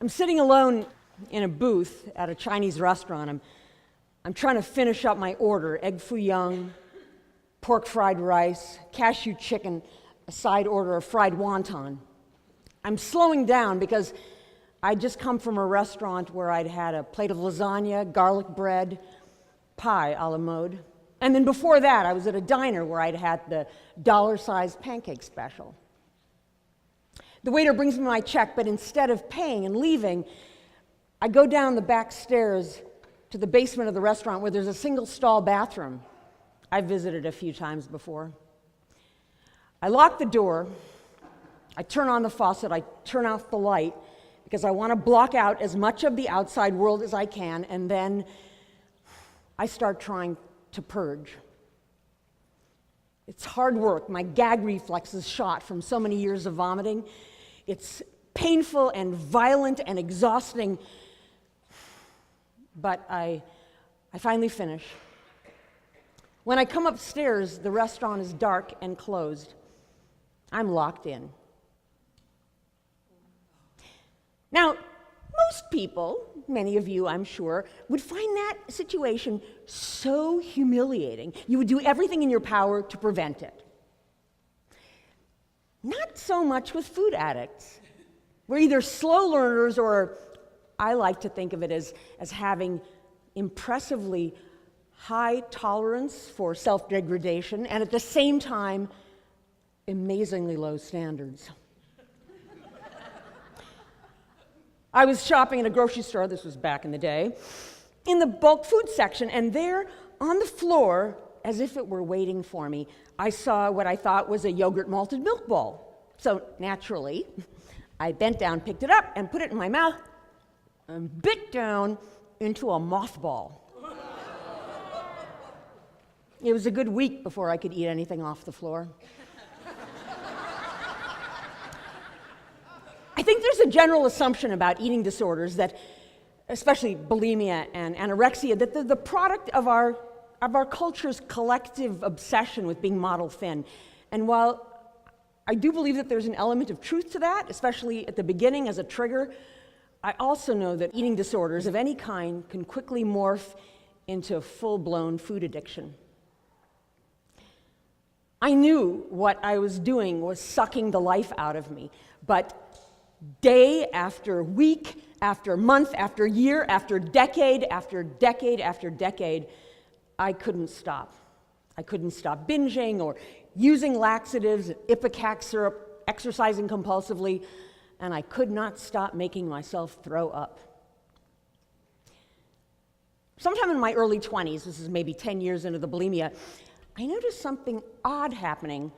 I'm sitting alone in a booth at a Chinese restaurant. I'm trying to finish up my order: egg foo young, pork fried rice, cashew chicken, a side order of fried wonton. I'm slowing down because I'd just come from a restaurant where I'd had a plate of lasagna, garlic bread, pie a la mode. And then before that, I was at a diner where I'd had the dollar-sized pancake special. The waiter brings me my check, but instead of paying and leaving, I go down the back stairs to the basement of the restaurant where there's a single-stall bathroom. I've visited a few times before. I lock the door, I turn on the faucet, I turn off the light, because I want to block out as much of the outside world as I can, and then I start trying to purge. It's hard work. My gag reflex is shot from so many years of vomiting. It's painful and violent and exhausting, but I finally finish. When I come upstairs, the restaurant is dark and closed. I'm locked in. Now, most people, many of you I'm sure, would find that situation so humiliating, you would do everything in your power to prevent it. Not so much with food addicts. We're either slow learners, or I like to think of it as having impressively high tolerance for self-degradation and at the same time, amazingly low standards. I was shopping in a grocery store, this was back in the day, in the bulk food section, and there on the floor, as if it were waiting for me, I saw what I thought was a yogurt malted milk bowl. So naturally, I bent down, picked it up, and put it in my mouth, and bit down into a mothball. It was a good week before I could eat anything off the floor. I think there's a general assumption about eating disorders that, especially bulimia and anorexia, that they're the product of our culture's collective obsession with being model thin. And while I do believe that there's an element of truth to that, especially at the beginning as a trigger, I also know that eating disorders of any kind can quickly morph into full-blown food addiction. I knew what I was doing was sucking the life out of me, but day after week, after month, after year, after decade, after decade, after decade, I couldn't stop. I couldn't stop binging or using laxatives, ipecac syrup, exercising compulsively, and I could not stop making myself throw up. Sometime in my early 20s, this is maybe 10 years into the bulimia, I noticed something odd happening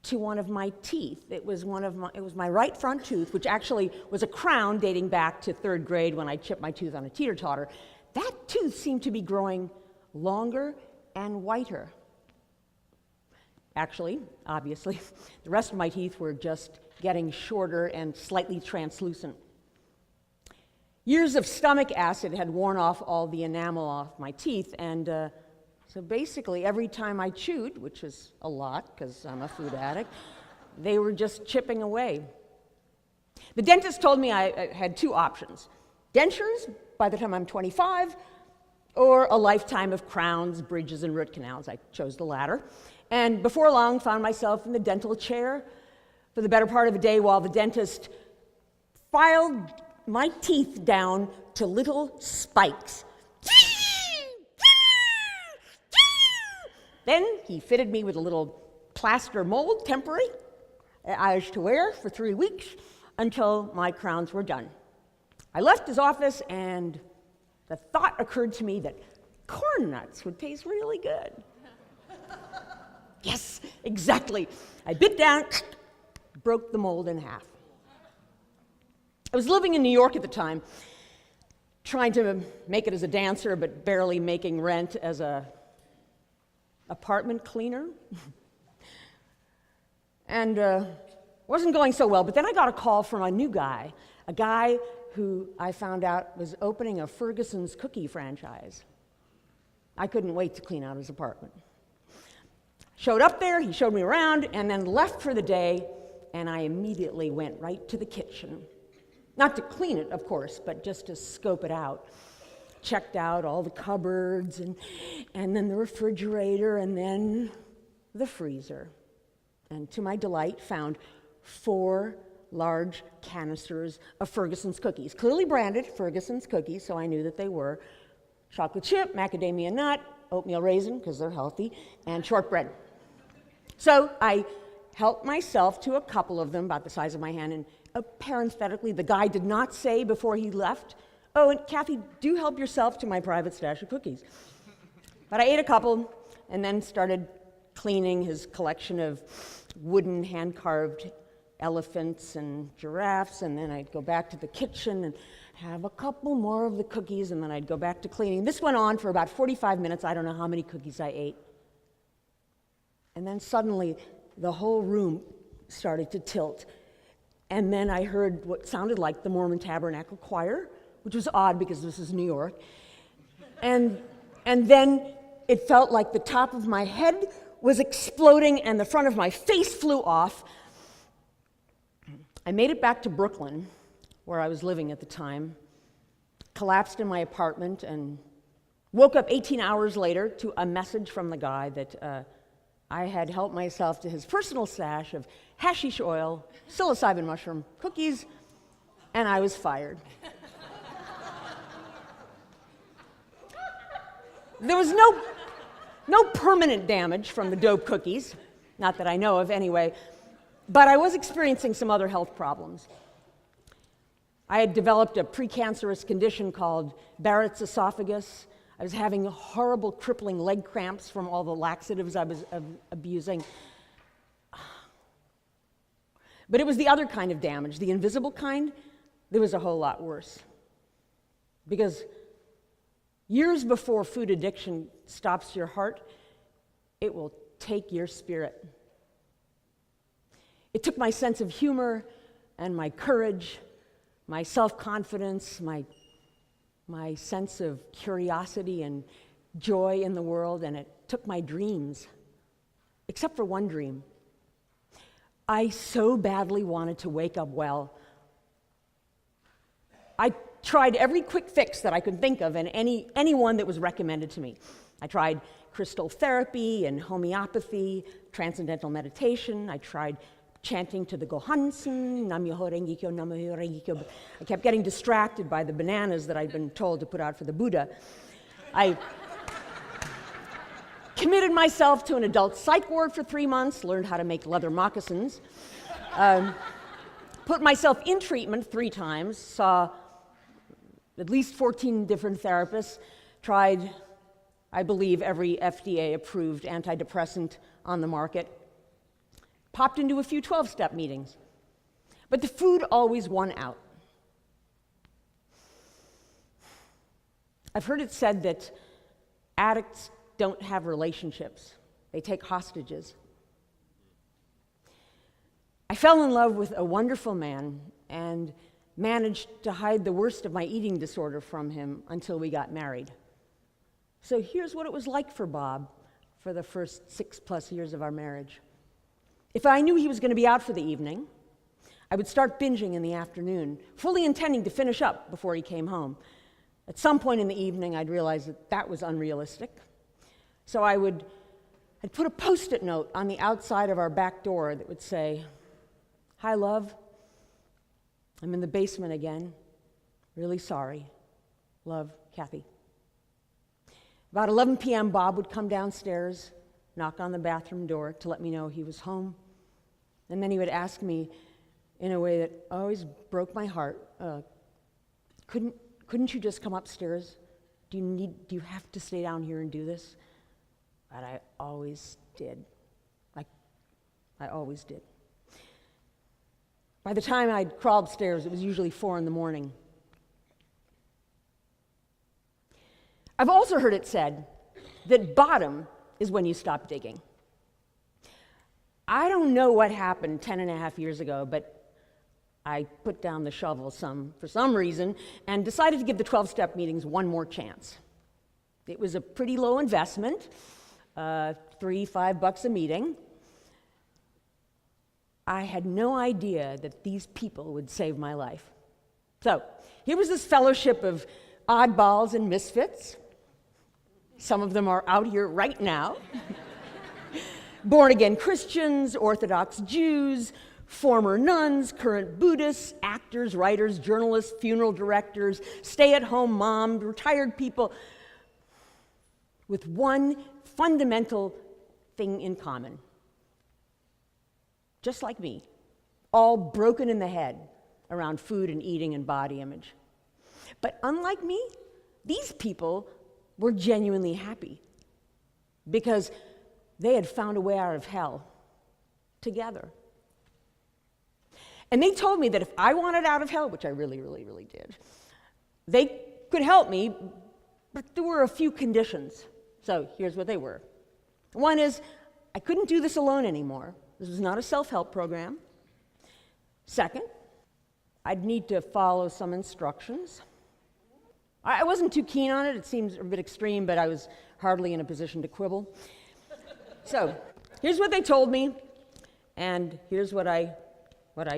to one of my teeth. It was my right front tooth, which actually was a crown dating back to third grade when I chipped my tooth on a teeter-totter. That tooth seemed to be growing longer and whiter. Actually, obviously, the rest of my teeth were just getting shorter and slightly translucent. Years of stomach acid had worn off all the enamel off my teeth, and so basically, every time I chewed, which is a lot because I'm a food addict, they were just chipping away. The dentist told me I had two options: dentures by the time I'm 25, or a lifetime of crowns, bridges, and root canals. I chose the latter. And before long, found myself in the dental chair for the better part of a day while the dentist filed my teeth down to little spikes. Then he fitted me with a little plaster mold, temporary, I was to wear for 3 weeks until my crowns were done. I left his office, and the thought occurred to me that corn nuts would taste really good. Yes, exactly. I bit down, broke the mold in half. I was living in New York at the time, trying to make it as a dancer, but barely making rent as a apartment cleaner. And wasn't going so well, but then I got a call from a new guy, a guy who I found out was opening a Ferguson's cookie franchise. I couldn't wait to clean out his apartment. Showed up there, he showed me around, and then left for the day, and I immediately went right to the kitchen. Not to clean it, of course, but just to scope it out. Checked out all the cupboards and then the refrigerator and then the freezer. And to my delight, found 4 large canisters of Ferguson's cookies, clearly branded Ferguson's cookies, so I knew that they were chocolate chip, macadamia nut, oatmeal raisin, because they're healthy, and shortbread. So I helped myself to a couple of them, about the size of my hand, and parenthetically, the guy did not say before he left, "Oh, and Kathy, do help yourself to my private stash of cookies." But I ate a couple and then started cleaning his collection of wooden hand-carved elephants and giraffes, and then I'd go back to the kitchen and have a couple more of the cookies, and then I'd go back to cleaning. This went on for about 45 minutes. I don't know how many cookies I ate. And then suddenly, the whole room started to tilt. And then I heard what sounded like the Mormon Tabernacle Choir, which was odd because this is New York. And then it felt like the top of my head was exploding and the front of my face flew off. I made it back to Brooklyn, where I was living at the time, collapsed in my apartment, and woke up 18 hours later to a message from the guy that I had helped myself to his personal stash of hashish oil, psilocybin mushroom cookies, and I was fired. There was no permanent damage from the dope cookies, not that I know of anyway, but I was experiencing some other health problems. I had developed a precancerous condition called Barrett's esophagus. I was having horrible, crippling leg cramps from all the laxatives I was abusing. But it was the other kind of damage, the invisible kind, that was a whole lot worse. Because years before food addiction stops your heart, it will take your spirit. It took my sense of humor and my courage, my self-confidence, my sense of curiosity and joy in the world, and it took my dreams, except for one dream. I so badly wanted to wake up well. I tried every quick fix that I could think of and any one that was recommended to me. I tried crystal therapy and homeopathy, transcendental meditation. I tried chanting to the Gohansen, Nam-myoho Renge-kyo, Nam-myoho Renge-kyo. I kept getting distracted by the bananas that I'd been told to put out for the Buddha. I committed myself to an adult psych ward for 3 months, learned how to make leather moccasins, put myself in treatment 3 times, saw at least 14 different therapists, tried, I believe, every FDA-approved antidepressant on the market, popped into a few 12-step meetings. But the food always won out. I've heard it said that addicts don't have relationships. They take hostages. I fell in love with a wonderful man and managed to hide the worst of my eating disorder from him until we got married. So here's what it was like for Bob for the first 6+ years of our marriage. If I knew he was going to be out for the evening, I would start binging in the afternoon, fully intending to finish up before he came home. At some point in the evening, I'd realize that that was unrealistic. So I'd put a Post-it note on the outside of our back door that would say, "Hi, love. I'm in the basement again. Really sorry. Love, Kathy." About 11 p.m., Bob would come downstairs, knock on the bathroom door to let me know he was home. And then he would ask me in a way that always broke my heart, couldn't you just come upstairs? Do you have to stay down here and do this? But I always did. I always did. By the time I'd crawl upstairs, it was usually 4 a.m. I've also heard it said that bottom is when you stop digging. I don't know what happened 10.5 years ago, but I put down the shovel for some reason and decided to give the 12-step meetings one more chance. It was a pretty low investment, $3-5 a meeting. I had no idea that these people would save my life. So here was this fellowship of oddballs and misfits. Some of them are out here right now. Born-again Christians, Orthodox Jews, former nuns, current Buddhists, actors, writers, journalists, funeral directors, stay-at-home moms, retired people, with one fundamental thing in common. Just like me, all broken in the head around food and eating and body image. But unlike me, these people were genuinely happy because they had found a way out of hell together. And they told me that if I wanted out of hell, which I really, really, really did, they could help me, but there were a few conditions. So here's what they were. One is, I couldn't do this alone anymore. This was not a self-help program. Second, I'd need to follow some instructions. I wasn't too keen on it. It seems a bit extreme, but I was hardly in a position to quibble. So here's what they told me, and here's what I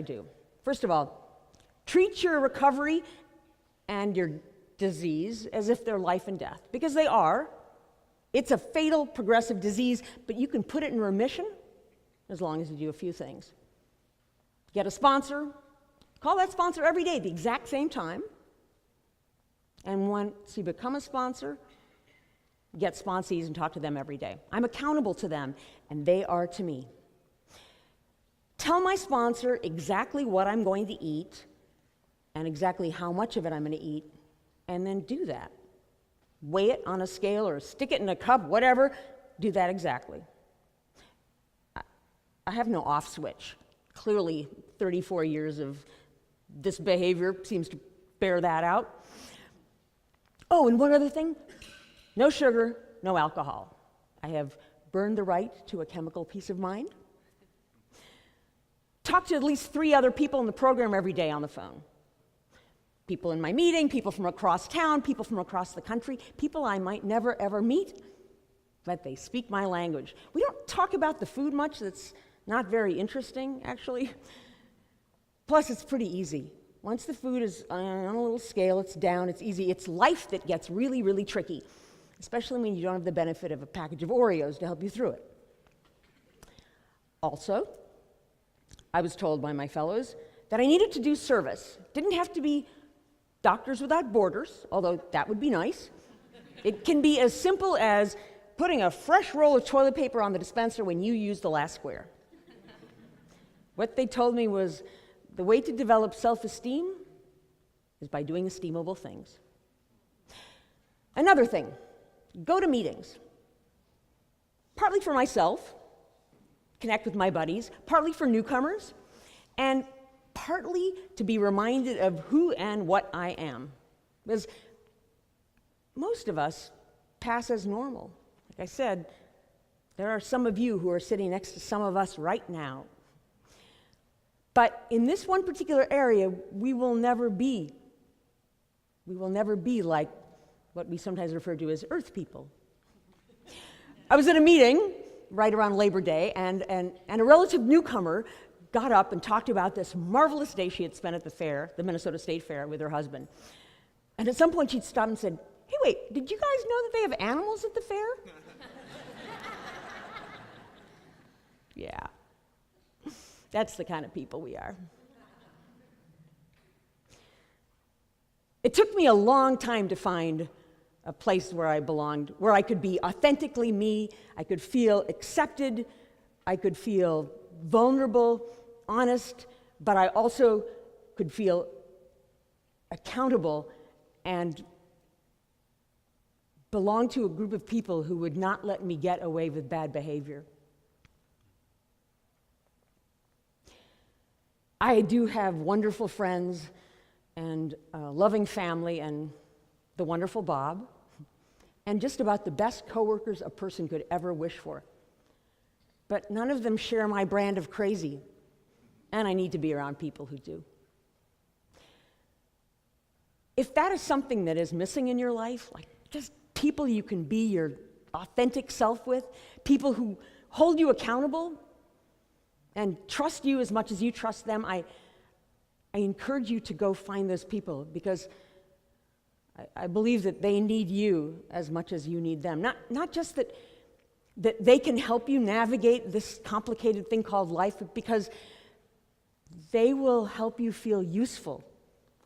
do. First of all, treat your recovery and your disease as if they're life and death, because they are. It's a fatal progressive disease, but you can put it in remission as long as you do a few things. Get a sponsor, call that sponsor every day at the exact same time, and once you become a sponsor, get sponsees and talk to them every day. I'm accountable to them, and they are to me. Tell my sponsor exactly what I'm going to eat and exactly how much of it I'm going to eat, and then do that. Weigh it on a scale or stick it in a cup, whatever, do that exactly. I have no off switch. Clearly, 34 years of this behavior seems to bear that out. Oh, and one other thing, no sugar, no alcohol. I have burned the right to a chemical peace of mind. Talk to at least 3 other people in the program every day on the phone. People in my meeting, people from across town, people from across the country, people I might never ever meet, but they speak my language. We don't talk about the food much. That's not very interesting, actually. Plus, it's pretty easy. Once the food is on a little scale, it's down, it's easy. It's life that gets really, really tricky, especially when you don't have the benefit of a package of Oreos to help you through it. Also, I was told by my fellows that I needed to do service. Didn't have to be Doctors Without Borders, although that would be nice. It can be as simple as putting a fresh roll of toilet paper on the dispenser when you use the last square. What they told me was the way to develop self-esteem is by doing esteemable things. Another thing, go to meetings. Partly for myself, connect with my buddies, partly for newcomers, and partly to be reminded of who and what I am. Because most of us pass as normal. Like I said, there are some of you who are sitting next to some of us right now. But in this one particular area, we will never be like what we sometimes refer to as earth people. I was at a meeting right around Labor Day, and a relative newcomer got up and talked about this marvelous day she had spent at the fair, the Minnesota State Fair, with her husband. And at some point she'd stopped and said, "Hey, wait, did you guys know that they have animals at the fair?" Yeah, that's the kind of people we are. It took me a long time to find a place where I belonged, where I could be authentically me, I could feel accepted, I could feel vulnerable, honest, but I also could feel accountable and belong to a group of people who would not let me get away with bad behavior. I do have wonderful friends and a loving family and the wonderful Bob, and just about the best coworkers a person could ever wish for. But none of them share my brand of crazy, and I need to be around people who do. If that is something that is missing in your life, like just people you can be your authentic self with, people who hold you accountable and trust you as much as you trust them, I I encourage you to go find those people, because I believe that they need you as much as you need them. Not just that they can help you navigate this complicated thing called life, but because they will help you feel useful,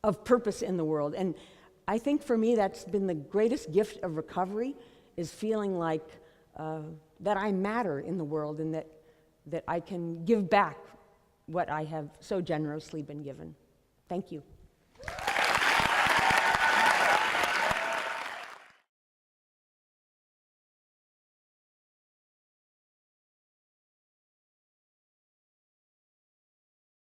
of purpose in the world. And I think for me that's been the greatest gift of recovery, is feeling like that I matter in the world, and that I can give back what I have so generously been given. Thank you.